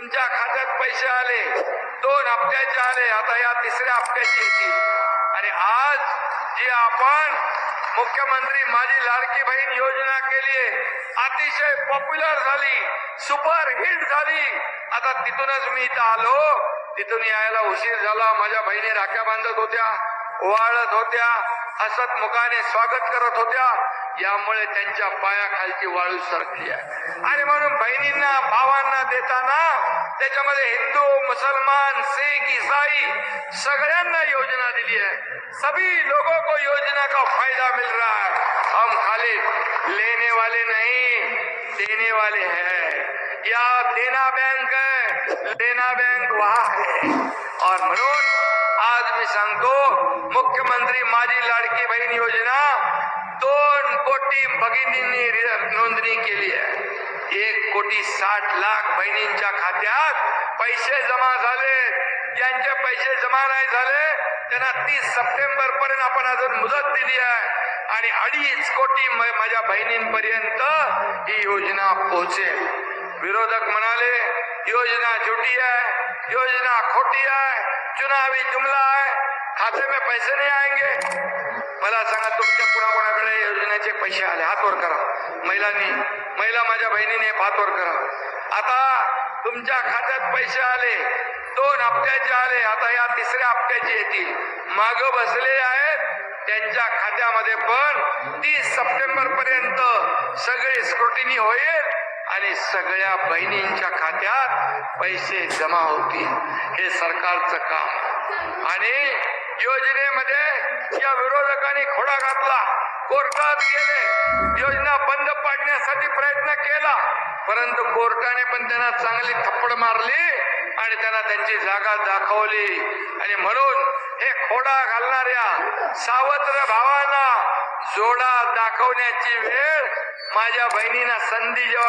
तुमच्या खात्यात पैसे आले, 2 हप्त्याचे आले, आता या 3ऱ्या हप्त्याचे येतील. आणि आज जी आपण मुख्यमंत्री माझी लाडकी बहीण योजना केली, अतिशय पॉप्युलर झाली, सुपर हिट झाली. आता तिथूनच मी इथं आलो. तिथून यायला उशीर झाला. माझ्या बहिणी राख्या बांधत होत्या, ओवाळत होत्या, हसत मुखाने स्वागत करत होत्या. यामुळे त्यांच्या पायाखालची वाळू सरकली आहे. आणि म्हणून बहिणींना भावांना देताना त्याच्यामध्ये हिंदू, मुसलमान, सिख, ईसाई सगळ्यांना योजना दिली है. सभी लोगों को योजना का फायदा मिल रहा है. हम खाली लेने वाले नहीं, देने वाले हैं. या देना बैंक है, लेना बैंक वहां है. और म्हणून आज मी सांगतो, मुख्यमंत्री माझी लाडकी बहीण योजना 2 कोटी भगिनींनी नोंदणी केली आहे. 1,60,00,000 बहिणींच्या खात्यात पैसे जमा झाले. ज्यांचे पैसे जमा नाही झाले त्यांना 30 सप्टेंबर पर्यंत आपण अजून मुदत दिली आहे. आणि 2.5 कोटी माझ्या बहिणींपर्यंत ही योजना पोहोचेल. विरोधक म्हणाले योजना झूठी है, योजना खोटी है, चुनावी जुमला है, खाते में पैसे नहीं आएंगे. मला सांगा, तुमच्या कुणाकुणाकडे योजनेचे पैसे आले? हात वर करा. महिला माझ्या बहिणीने हात वर करा. आता तुमच्या खात्यात पैसे आले, 2 हप्त्याचे आले, आता या 3ऱ्या हप्त्याचे येतील. माग बसले आहेत त्यांच्या खात्यामध्ये पण 30 सप्टेंबर पर्यंत सगळे स्क्रुटिनी होईल आणि सगळ्या बहिणींच्या खात्यात पैसे जमा होतील. हे सरकारचं काम. आणि योजनेमध्ये या विरोधकांनी खोडा घातला, कोर्टात गेले, योजना बंद पाडण्यासाठी प्रयत्न केला, परंतु कोर्टाने पण त्यांना चांगली थप्पड मारली आणि त्यांना त्यांची जागा दाखवली. आणि म्हणून हे खोडा घालणाऱ्या सावत्र भावांना जोडा दाखवण्याची वेळ माझ्या बहिणींना संधी जेव्हा